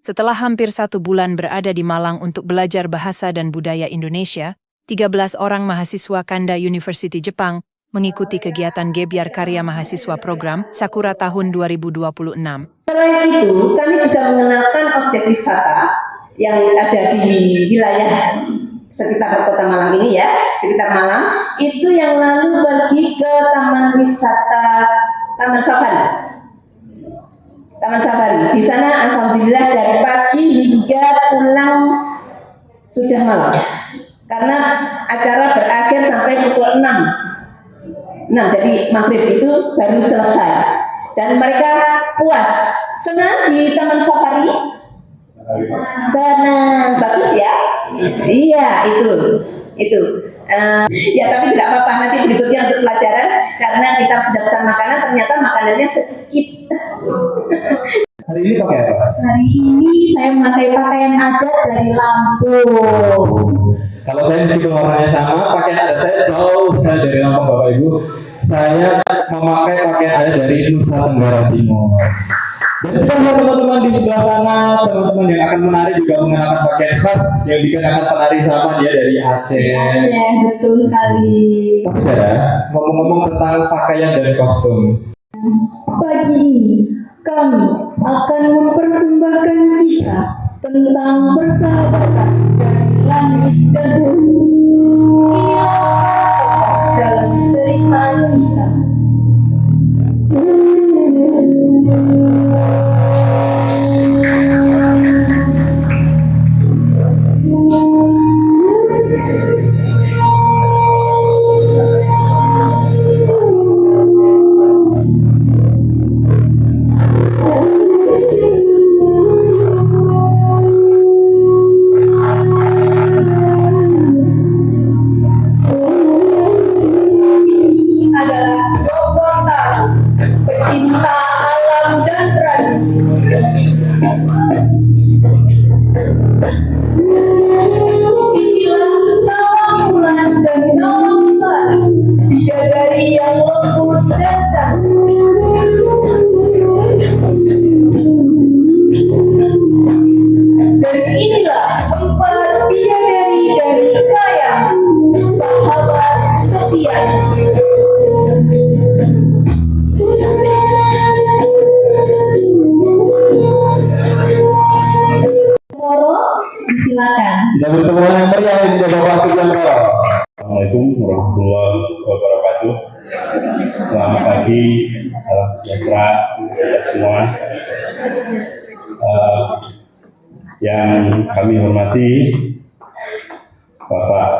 Setelah hampir 1 bulan berada di Malang untuk belajar bahasa dan budaya Indonesia, 13 orang mahasiswa Kanda University Jepang mengikuti kegiatan Gebyar Karya Mahasiswa Program Sakura tahun 2026. Selain itu, kami juga mengenalkan objek wisata yang ada di wilayah sekitar Kota Malang ini ya, sekitar Malang, itu yang lalu pergi ke Taman Wisata Taman Safari. Taman Safari. Di sana alhamdulillah dari pagi hingga pulang sudah malam. Karena acara berakhir sampai pukul 6. Nah, jadi maghrib itu baru selesai. Dan mereka puas. Senang di Taman Safari? Senang, bagus ya? Iya, itu. Ya tapi tidak apa-apa, nanti berikutnya untuk pelajaran karena kita sudah pesan makanan, ternyata makanannya sedikit. Hari ini pakai apa? Hari ini saya memakai pakaian adat dari Lampung. Kalau saya meskipun warnanya sama, pakaian adat saya jauh dari Lampung Bapak Ibu. Saya memakai pakaian adat dari Nusa Tenggara Timur. Dan teman-teman di sebelah sana, teman-teman yang akan menari juga mengenakan pakaian khas yang dikenakan penari sama dia dari Aceh. Ya, betul sekali. Tapi ya, ngomong-ngomong tentang pakaian dan kostum. Pagi ini kami akan mempersembahkan kisah tentang persahabatan dari langit dan bumi. Inilah dalam cerita kita. Pecinta alam dan tradisi. Inilah Nawamulan dan Nawangsa, bidadari yang lembut dan cantik. Dan inilah 4 bidadari dari Kayang, sahabat setia. Silakan. Kita bertemu yang meriah di Bapak Sugandro. Assalamualaikum warahmatullahi wabarakatuh. Selamat pagi, salam sejahtera kita semua. Yang kami hormati Bapak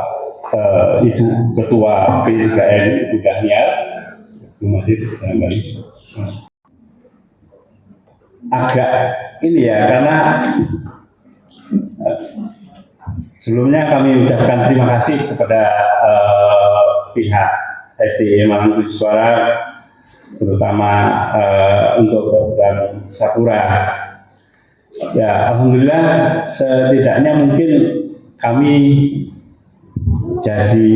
Ibu Ketua P3N Ibu Dahniar, Ibu Masjid barangkali. Agak ini ya, karena sebelumnya kami ucapkan terima kasih kepada pihak SDI Malang Tujuh Suara, terutama untuk program Sakura. Ya, alhamdulillah setidaknya mungkin kami jadi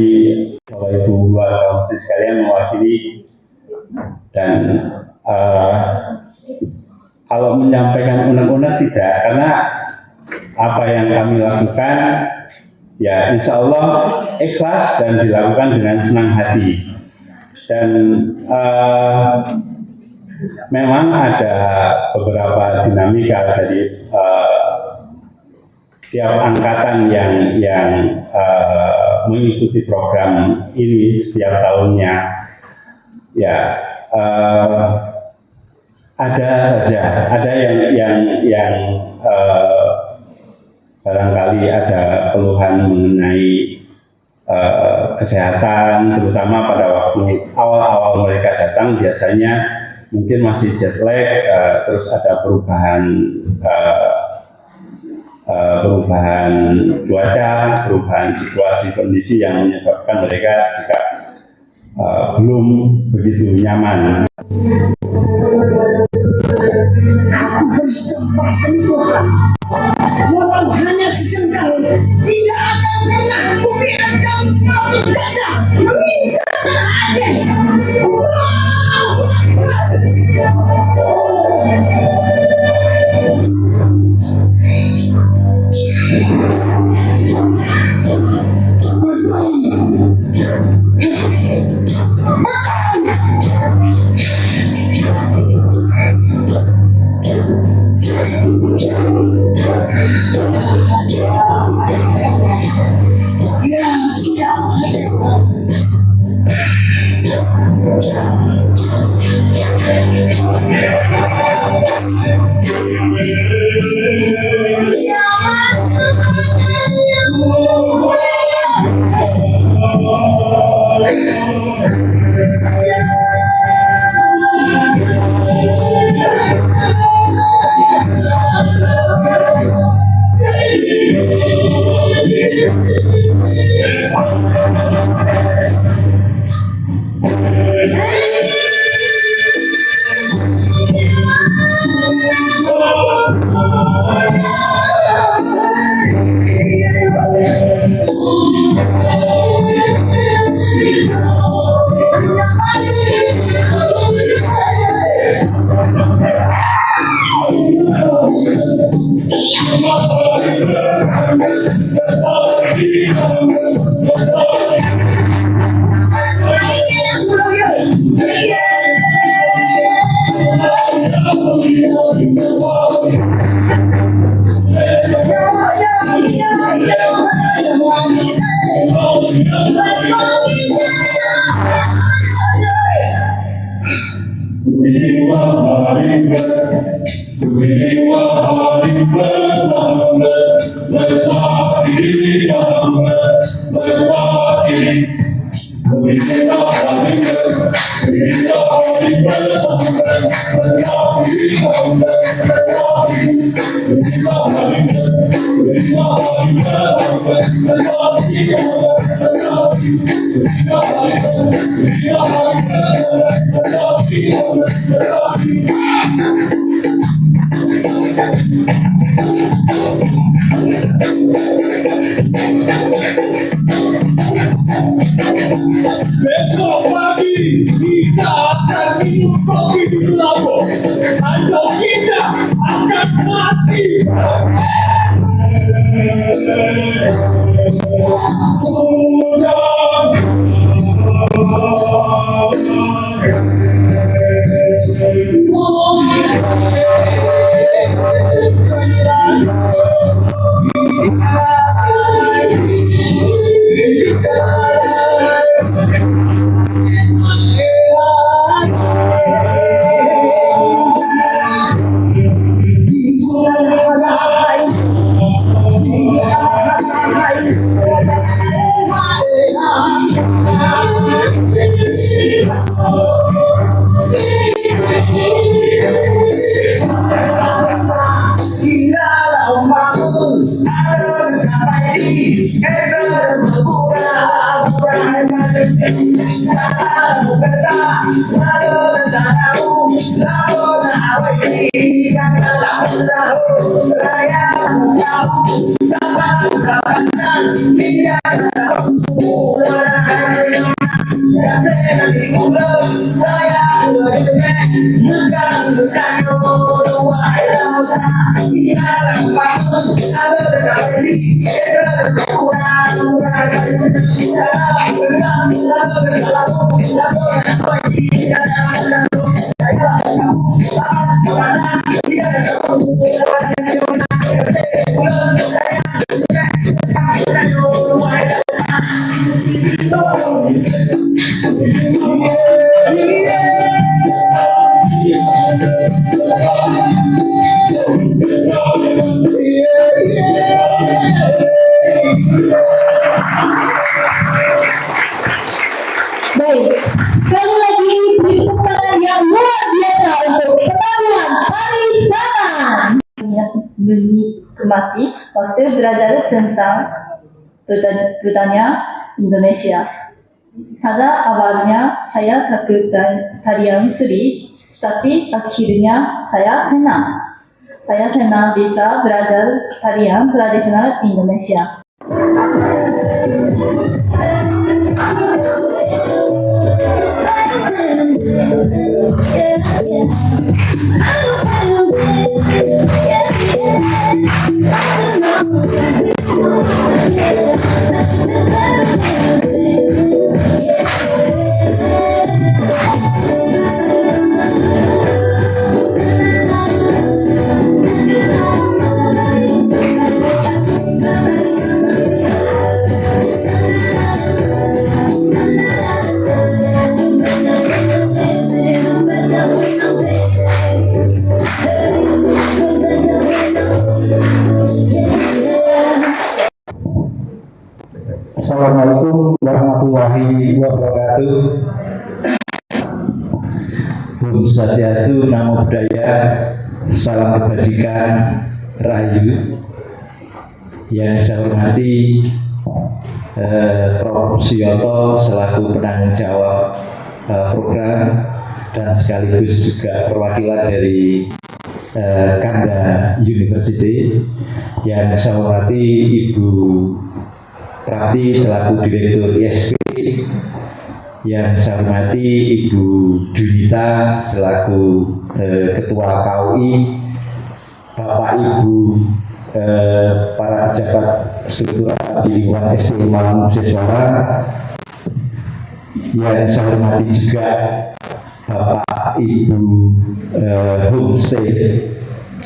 Bapak Ibu keluarga sekalian mewakili dan kalau menyampaikan unek-unek tidak, karena apa yang kami lakukan ya insya Allah ikhlas dan dilakukan dengan senang hati. Dan memang ada beberapa dinamika dari tiap angkatan yang mengikuti program ini setiap tahunnya. Ya ada saja, ada yang barangkali ada keluhan mengenai kesehatan, terutama pada waktu awal-awal mereka datang biasanya mungkin masih jet lag, terus ada perubahan cuaca, perubahan situasi kondisi yang menyebabkan mereka juga belum begitu nyaman. Aku bersumpah demi Tuhan, walau hanya sejengkal, tidak akan pernah kubiarkan kamu gajah mengincar Aceh. Allahu Akbar. Besok pagi kita akan minum kopi di pelabuh atau kita akan mati. Baik, sekali lagi beri tepuk tangan yang luar biasa untuk pertemuan parisanan. Menikmati waktu belajar tentang budaya Indonesia. Pada awalnya saya takut dan tarian seri, tapi akhirnya saya senang. Saya senang bisa belajar tarian tradisional Indonesia. Yeah. Assalamualaikum warahmatullahi wabarakatuh. Om Swastiastu, Namo Buddhaya, salam kebajikan, rahayu. Yang saya hormati Prof. Suyoto selaku penanggung jawab program dan sekaligus juga perwakilan dari Kanda University. Yang saya hormati Ibu Prati selaku Direktur ISP, yang saya hormati Ibu Junita selaku Ketua KUI, Bapak Ibu para pejabat struktural di lingkungan SD Malang Musiswara, yang saya hormati juga Bapak Ibu Homestay.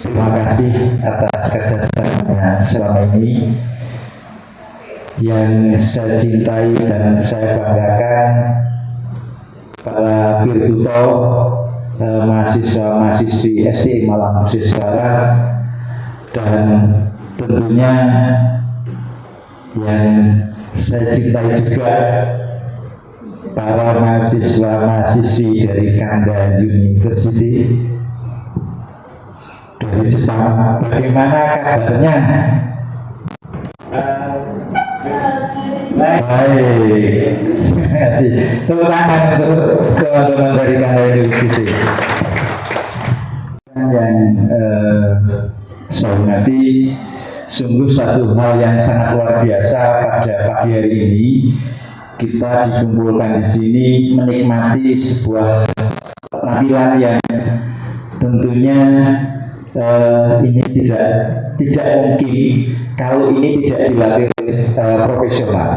Terima kasih atas kerjasamanya selama ini. Yang saya cintai dan saya banggakan para peer tutor, mahasiswa-mahasiswi SD Malang Musiswara, dan tentunya yang saya cintai juga para mahasiswa-mahasiswi dari Kanda University dari Jepang. Bagaimana kabarnya? Baik, terima kasih. Tepuk tangan untuk teman-teman dari Kanda University. Yang saya hormati, sungguh satu hal yang sangat luar biasa pada pagi hari ini. Kita dikumpulkan di sini menikmati sebuah penampilan yang tentunya ini tidak mungkin kalau ini tidak dilatih profesional.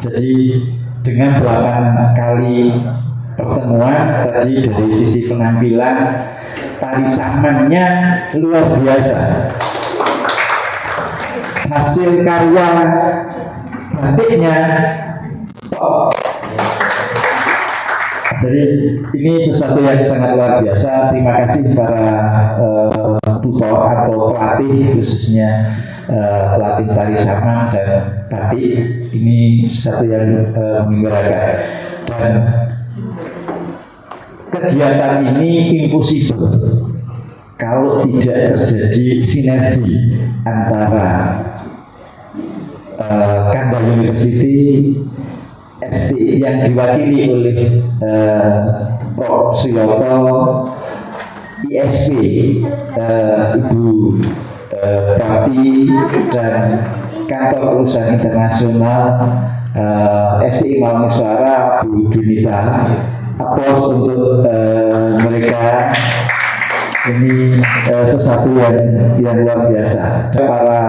Jadi dengan 8 kali pertemuan tadi dari sisi penampilan, tari samannya luar biasa. Hasil karya batiknya top. Jadi ini sesuatu yang sangat luar biasa. Terima kasih para tutor atau pelatih, khususnya pelatih tari saman dan batik. Ini sesuatu yang menggembirakan. Dan kegiatan ini impossible kalau tidak terjadi sinergi antara Kanda University, SD yang diwakili oleh Prof. Suyoto, ISP Ibu Prati, dan Kantor Urusan Internasional SDI Malang Musiswara Bu Junita. Aplaus untuk mereka. Ini sesuatu yang luar biasa. Para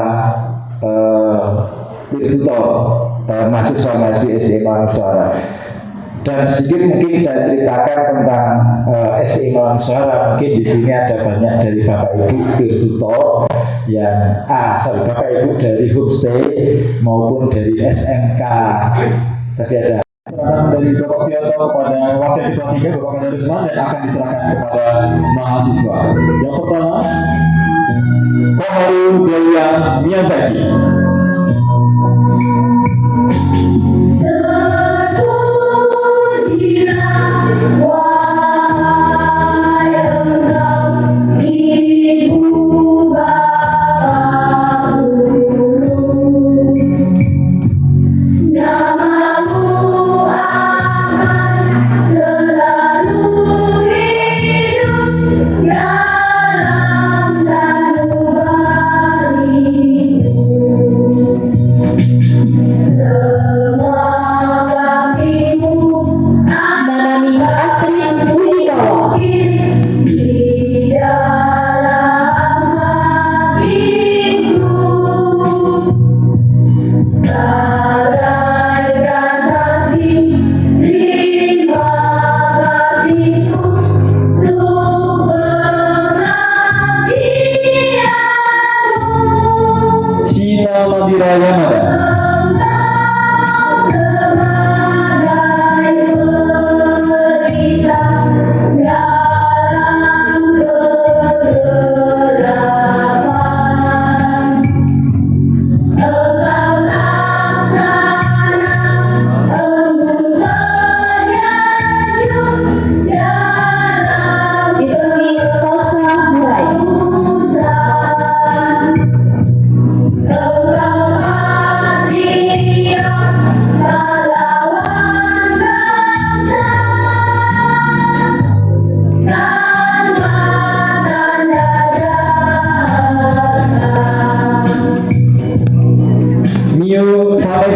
tutor mahasiswa-mahasiswi SDI Malang Musiswara. Dan sedikit mungkin saya ceritakan tentang SDI Malang Musiswara. Mungkin di sini ada banyak dari Bapak Ibu tutor yang Bapak Ibu dari Homestay maupun dari SMK. Tadi ada dari Bapak Suyoto kepada Wakil Ketua 3 Bapak Kadarusman, dan akan diserahkan kepada mahasiswa. Yang pertama, Koharu Dewa Miyazaki. Dalam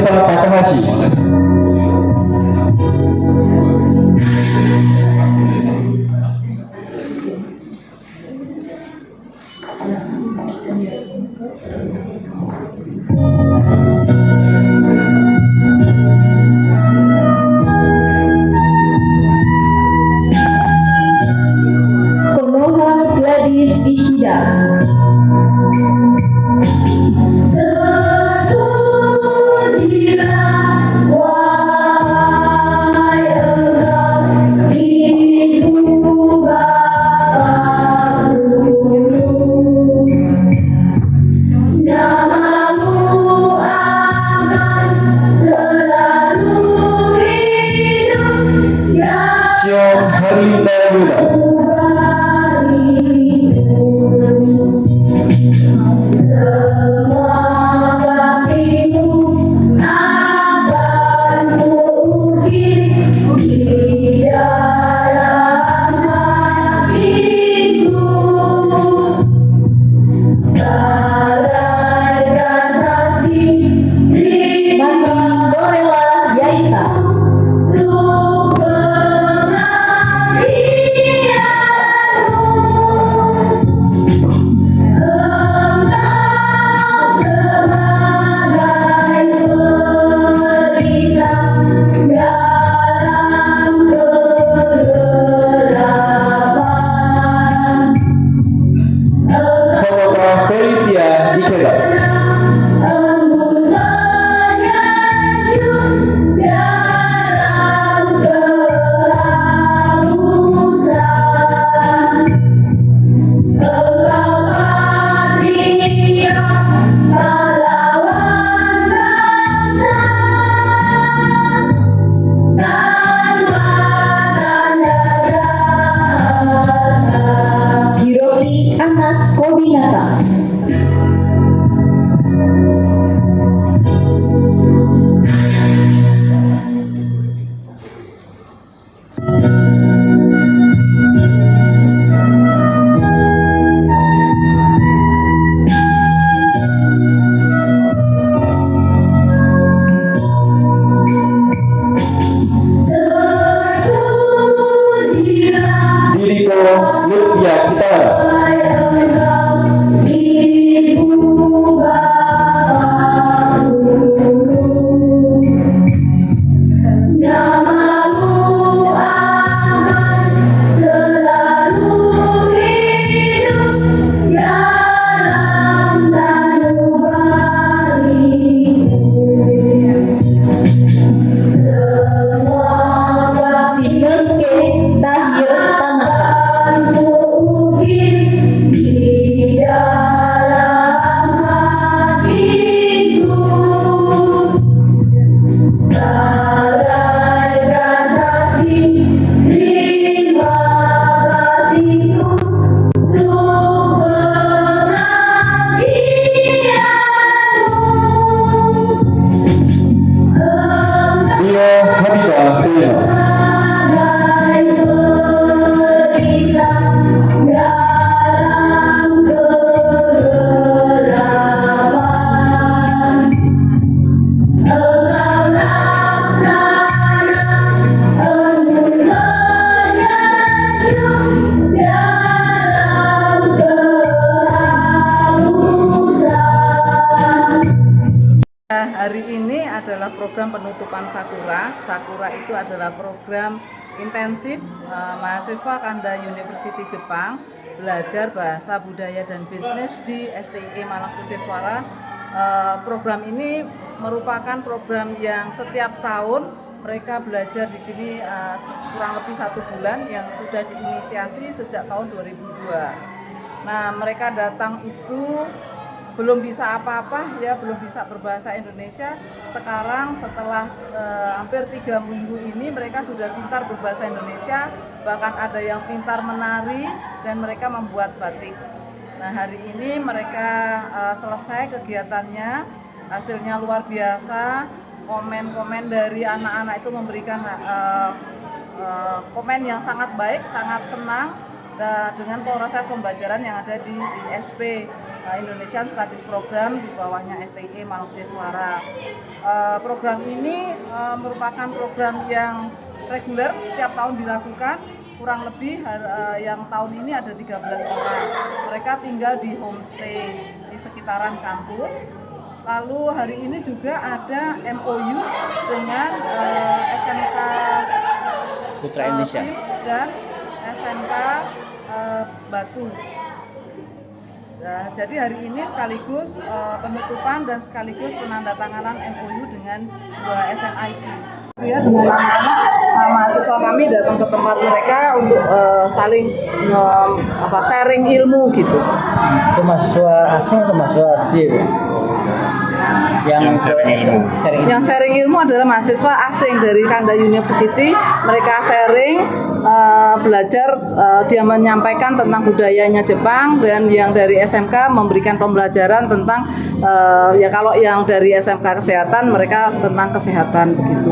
Vanessa Takahashi. Konoha Gladys Ishida. Xiong Herlinda Yuda. Dorela Yaita. Honoka Felicia Ikeda. Hiroti Anas Kobinata. Diriko Lutfia Kitara. Sinusuke Tahir Tanaka. Dio Habibah Selena. Hari ini adalah program penutupan Sakura. Sakura itu adalah program intensif mahasiswa Kanda University Jepang belajar bahasa, budaya, dan bisnis di STIE Malang Kuceswara. Program ini merupakan program yang setiap tahun mereka belajar di sini kurang lebih 1 bulan yang sudah diinisiasi sejak tahun 2002. Nah, mereka datang itu belum bisa apa-apa ya, belum bisa berbahasa Indonesia. Sekarang setelah hampir 3 minggu ini mereka sudah pintar berbahasa Indonesia, bahkan ada yang pintar menari dan mereka membuat batik. Nah, hari ini mereka selesai kegiatannya, hasilnya luar biasa. Komen-komen dari anak-anak itu memberikan komen yang sangat baik, sangat senang dengan proses pembelajaran yang ada di ISP. Indonesian Studies Program, di bawahnya STI Maluku Suara. Program ini merupakan program yang reguler, setiap tahun dilakukan. Kurang lebih yang tahun ini ada 13 orang. Mereka tinggal di homestay di sekitaran kampus. Lalu hari ini juga ada MOU dengan SMK Putra Indonesia dan SMK Batu. Nah, jadi hari ini sekaligus penutupan dan sekaligus penandatanganan MOU dengan dua SMA itu. Ya, dengan anak-anak mahasiswa kami datang ke tempat mereka untuk saling sharing ilmu gitu. itu mahasiswa asing atau mahasiswa asli, Bu? Yang sharing ilmu adalah mahasiswa asing dari Kanda University. Mereka sharing belajar, dia menyampaikan tentang budayanya Jepang, dan yang dari SMK memberikan pembelajaran tentang ya kalau yang dari SMK kesehatan mereka tentang kesehatan begitu.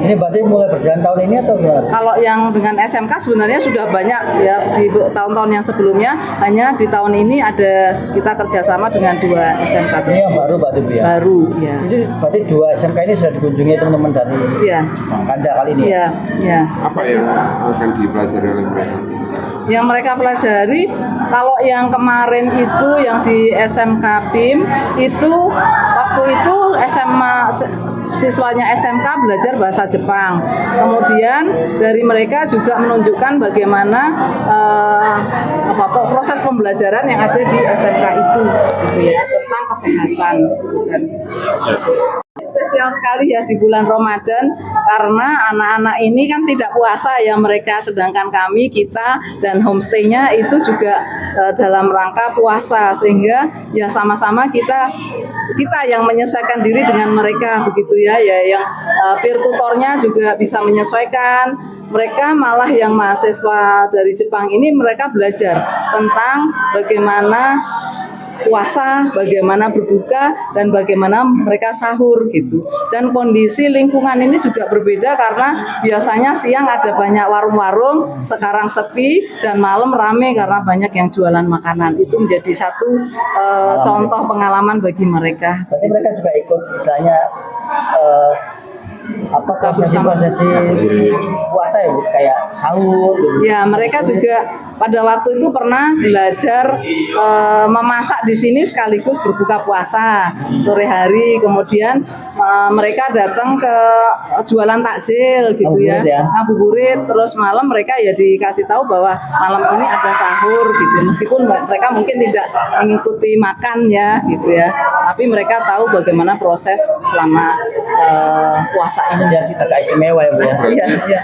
Ini berarti mulai berjalan tahun ini atau gimana? Kalau yang dengan SMK sebenarnya sudah banyak ya, di tahun-tahun yang sebelumnya, hanya di tahun ini ada kita kerjasama dengan dua SMK tersebut. Ini yang baru berarti, Bu, ya? Baru, ya. Jadi berarti dua SMK ini sudah dikunjungi teman-teman dari Iya. Kanda kali ini? Iya, iya. Apa yang akan dipelajari oleh mereka? Yang mereka pelajari, kalau yang kemarin itu yang di SMK PIM itu waktu itu siswanya SMK belajar bahasa Jepang. Kemudian dari mereka juga menunjukkan bagaimana proses pembelajaran yang ada di SMK itu, gitu ya, tentang kesehatan. Spesial sekali ya di bulan Ramadan, karena anak-anak ini kan tidak puasa ya mereka, sedangkan kita dan homestay-nya itu juga dalam rangka puasa, sehingga ya sama-sama kita yang menyesuaikan diri dengan mereka begitu ya, yang peer tutornya juga bisa menyesuaikan. Mereka malah yang mahasiswa dari Jepang ini mereka belajar tentang bagaimana puasa, bagaimana berbuka, dan bagaimana mereka sahur gitu. Dan kondisi lingkungan ini juga berbeda karena biasanya siang ada banyak warung-warung, sekarang sepi, dan malam rame karena banyak yang jualan makanan. Itu menjadi satu contoh pengalaman bagi mereka. Berarti mereka juga ikut misalnya prosesi puasa ya, Bu, kayak sahur gitu. Ya, mereka juga pada waktu itu pernah belajar memasak di sini sekaligus berbuka puasa sore hari. Kemudian mereka datang ke jualan takjil gitu ya, ngabuburit. Terus malam mereka ya dikasih tahu bahwa malam ini ada sahur gitu. Meskipun mereka mungkin tidak mengikuti makan ya gitu ya, tapi mereka tahu bagaimana proses selama puasa ini. Jadi agak istimewa ya, Bu, ya? Iya.